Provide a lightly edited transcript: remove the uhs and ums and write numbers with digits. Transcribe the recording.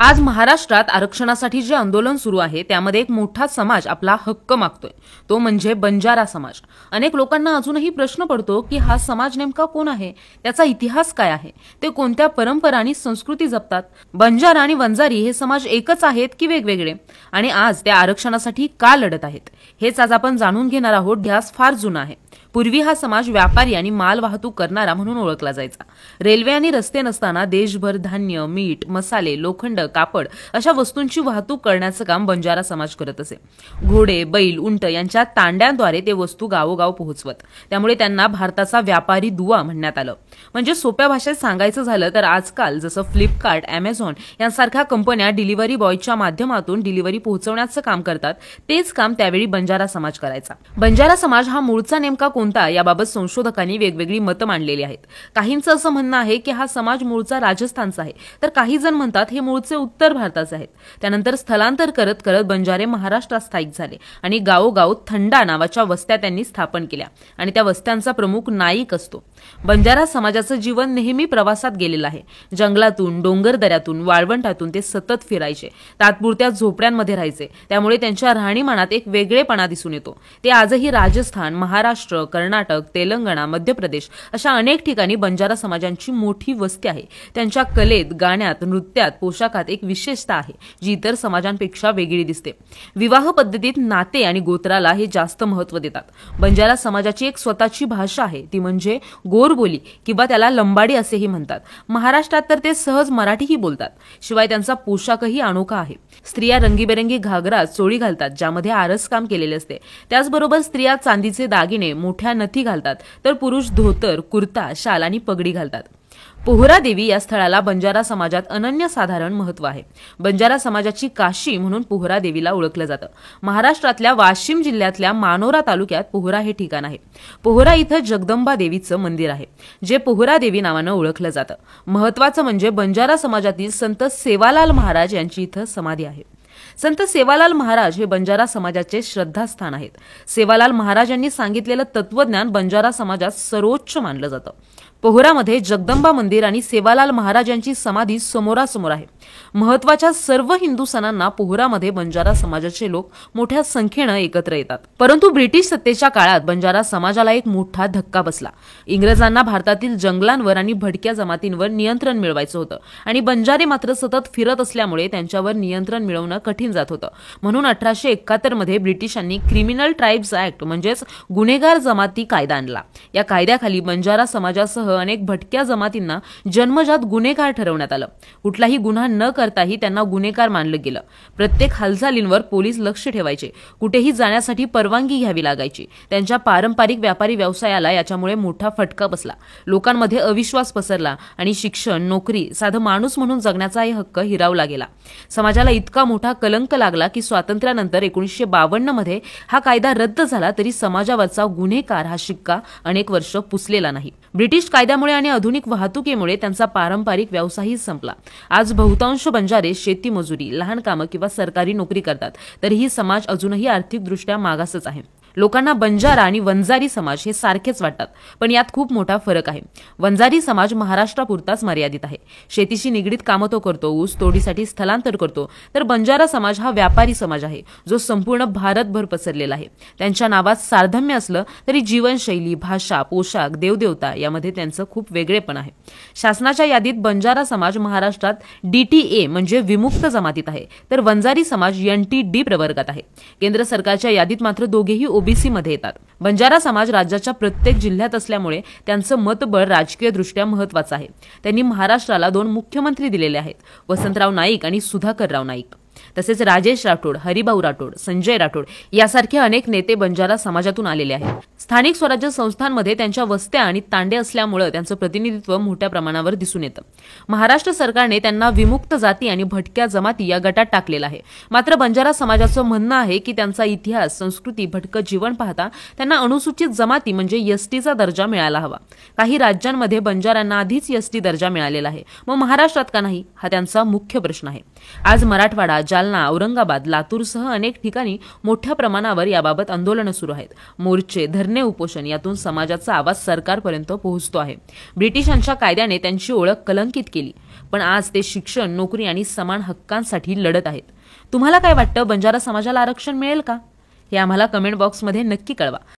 आज महाराष्ट्रात आरक्षणासाठी जे आंदोलन सुरू आहे त्यामध्ये एक मोठा समाज आपला हक्क मागतोय, तो म्हणजे बंजारा समाज। अनेक लोकांना अजूनही प्रश्न पडतो की हा समाज नेमका कोण आहे, त्याचा इतिहास काय आहे, ते कोणत्या परंपरा आणि संस्कृती जपतात। बंजारा आणि वंजारी हे समाज एकच आहेत की वेगवेगळे, आणि आज त्या आरक्षणासाठी का लढत आहेत हेच आज आपण जाणून घेणार आहोत। इतिहास फार जुना आहे। पूर्वी हा समाज व्यापारी आणि माल वाहतूक करणारा म्हणून ओळखला जायचा। रेल्वे आणि रस्ते नसताना देशभर धान्य, मीठ, मसाले, लोखंड, कापड अशा वस्तूंची वाहतूक करण्याचं काम बंजारा समाज करत असे। घोडे, बैल, उंट यांच्या तांड्यांद्वारे ते वस्तू गावोगाव पोहोचवत, त्यामुळे त्यांना भारताचा व्यापारी दुवा म्हणण्यात आलं। म्हणजे सोप्या भाषेत सांगायचं झालं तर आजकाल जसं फ्लिपकार्ट, अमेझॉन यांसारख्या कंपन्या डिलिव्हरी बॉयच्या माध्यमातून डिलिव्हरी पोहोचवण्याचं काम करतात, तेच काम त्यावेळी बंजारा समाज करायचा। बंजारा समाज हा मूळचा नेमका कोणता याबाबत संशोधकांनी वेगवेगळी मतं मांडलेली आहेत। काहींचं असं म्हणणं आहे की हा समाज मूळचा राजस्थानचा आहे, तर काही जण म्हणतात हे मूळचे उत्तर भारताचे आहेत। त्यानंतर स्थलांतर करत करत बंजारे महाराष्ट्रात स्थायिक झाले आणि गावोगाव थंडा नावाच्या वस्त्या त्यांनी स्थापन केल्या, आणि त्या वस्त्यांचा प्रमुख नाईक असतो। बंजारा समाजाचं जीवन नेहमी प्रवासात गेलेलं आहे। जंगलातून, डोंगर दऱ्यातून, वाळवंटातून ते सतत फिरायचे, तात्पुरत्या झोपड्यांमध्ये राहायचे, त्यामुळे त्यांच्या राहणीमानात एक वेगळेपणा दिसून येतो। ते आजही राजस्थान, महाराष्ट्र, कर्नाटक, तेलंगणा, मध्य प्रदेश अशा अनेक ठिकाणी बंजारा समाजांची मोठी वस्ती आहे। त्यांच्या कलेत, गाण्यात, नृत्यात, पोशाखात एक विशेषता आहे जी इतर समाजांपेक्षा वेगळी दिसते। विवाह पद्धतीत नाते आणि गोत्राला हे जास्त महत्त्व देतात। बंजारा समाजाची एक स्वतःची भाषा आहे, ती म्हणजे गोरबोली किंवा त्याला लंबाडी असेही म्हणतात। महाराष्ट्रात तर ते सहज मराठीही बोलतात। शिवाय त्यांचा पोशाखही अनोखा आहे। स्त्रिया रंगीबेरंगी घागरा, चोळी घालतात ज्यामध्ये आरसकाम केलेले असते। त्याचबरोबर स्त्रिया चांदीचे दागिने, मोठ्या नथी घालतात, तर पुरुष धोतर, कुर्ता, शाल आणि पगडी घालतात। पोहरा देवी या स्थळाला बंजारा समाजात अनन्यसाधारण महत्त्व आहे। बंजारा समाजाची काशी म्हणून पोहरा देवीला ओळखलं जातं। महाराष्ट्रातल्या वाशिम जिल्ह्यातल्या मानोरा तालुक्यात पोहरा हे ठिकाण आहे। पोहरा इथं जगदंबा देवीचं मंदिर आहे, जे पोहरा देवी नावानं ओळखलं जातं। महत्त्वाचं म्हणजे बंजारा समाजातील संत सेवालाल महाराज यांची इथं समाधी आहे। संत सेवालाल महाराज हे बंजारा समाजाचे श्रद्धास्थान आहेत। सेवालाल महाराज यांनी सांगितलेलं तत्वज्ञान बंजारा समाजात सर्वोच्च मानलं जातं। पोहरामध्ये जगदंबा मंदिर आणि सेवालाल महाराज यांची समाधी समोरासमोर आहे। महत्त्वाच्या सर्व हिंदू सणांना पोहरामध्ये बंजारा समाजाचे लोक मोठ्या संख्येनं एकत्र येतात। परंतु ब्रिटिश सत्तेच्या काळात बंजारा समाजाला एक मोठा धक्का बसला। इंग्रजांना भारतातील जंगलांवर आणि भटक्या जमातींवर नियंत्रण मिळवायचं होतं, आणि बंजारे मात्र सतत फिरत असल्यामुळे त्यांच्यावर नियंत्रण मिळवणं कठीण जात होतं। म्हणून 1871 मध्ये ब्रिटिशांनी क्रिमिनल ट्राइब्स ऍक्ट म्हणजेच गुन्हेगार जमाती कायदा आणला। या कायद्याखाली बंजारा समाजासह अनेक भटक्या जमातींना जन्मजात गुन्हेगार ठरवण्यात आलं। कुठलाही गुन्हा न करताही त्यांना गुन्हेगार मानलं गेलं। प्रत्येक हालचालींवर पोलीस लक्ष ठेवायचे, कुठेही जाण्यासाठी परवानगी घ्यावी लागायची। त्यांच्या पारंपरिक व्यापारी व्यवसायाला याच्यामुळे मोठा फटका बसला। लोकांमध्ये अविश्वास पसरला आणि शिक्षण, नोकरी, साधं माणूस म्हणून जगण्याचा हक्क हिरावला गेला। समाजाला इतका मोठा कलंक लागला की स्वातंत्र्यानंतर 1952 मध्ये हा कायदा रद्द झाला, तरी समाजावरचा गुन्हेगार हा शिक्का अनेक वर्ष पुसलेला नाही। ब्रिटिश कायद्यामुळे आणि आधुनिक वाहतुकीमुळे त्यांचा पारंपरिक व्यवसायही संपला। आज बहुतांश बंजारे शेती, मजुरी, लहान कामं किंवा सरकारी नोकरी करतात, तरीही समाज अजूनही आर्थिकदृष्ट्या मागासच आहे। लोकांना बंजारा आणि वंजारी समाज हे सारखेच वाटतात, पण यात खूप मोठा फरक आहे। वंजारी समाज महाराष्ट्रापुरताच मर्यादित आहे। शेतीशी निगडीत कामं तो करतो, ऊस तोडीसाठी स्थलांतर करतो, तर बंजारा समाज हा व्यापारी समाज आहे, जो संपूर्ण भारतभर पसरलेला आहे। त्यांच्या नावात साधर्म्य असलं तरी जीवनशैली, भाषा, पोशाख, देवदेवता यामध्ये त्यांचं खूप वेगळेपण आहे। शासनाच्या यादीत बंजारा समाज महाराष्ट्रात DTA म्हणजे विमुक्त जमातीत आहे, तर वंजारी समाज NTD प्रवर्गात आहे। केंद्र सरकारच्या यादीत मात्र दोघेही OBC मध्ये येतात। बंजारा समाज राज्याच्या प्रत्येक जिल्ह्यात असल्यामुळे त्यांचं मतबळ राजकीयदृष्ट्या महत्त्वाचं आहे। त्यांनी महाराष्ट्राला 2 मुख्यमंत्री दिलेले आहेत, वसंतराव नाईक आणि सुधाकरराव नाईक। तसेच राजेश राठोड, हरिभाऊ राठोड, संजय राठोड यासारखे अनेक नेते बंजारा समाजातून आलेले आहेत। स्थानिक स्वराज्य संस्थांमध्ये त्यांच्या वस्त्या आणि तांडे असल्यामुळे त्यांचं प्रतिनिधित्व मोठ्या प्रमाणावर दिसून येतं। महाराष्ट्र सरकारने त्यांना विमुक्त जाती आणि भटक्या जमाती या गटात टाकलेलं आहे। मात्र बंजारा समाजाचं म्हणणं आहे की त्यांचा इतिहास, संस्कृती, भटकं जीवन पाहता त्यांना अनुसूचित जमाती म्हणजे STचा दर्जा मिळाला हवा। काही राज्यांमध्ये बंजारांना आधीच ST दर्जा मिळालेला आहे, मग महाराष्ट्रात का नाही, हा त्यांचा मुख्य प्रश्न आहे। आज मराठवाडा, जालना, औरंगाबाद, लातूरसह अनेक ठिकाणी मोठ्या प्रमाणावर याबाबत आंदोलनं सुरू आहेत. मोर्चे, धरणे, उपोषण यातून समाजाचा आवाज सरकारपर्यंत पोहोचतो आहे. ब्रिटिशांच्या कायद्याने त्यांची ओळख कलंकित केली, पण आज ते शिक्षण, नोकरी आणि समान हक्कांसाठी लढत आहेत. तुम्हाला काय वाटतं, बंजारा समाजाला आरक्षण मिळेल का? हे आम्हाला कमेंट बॉक्समध्ये नक्की कळवा.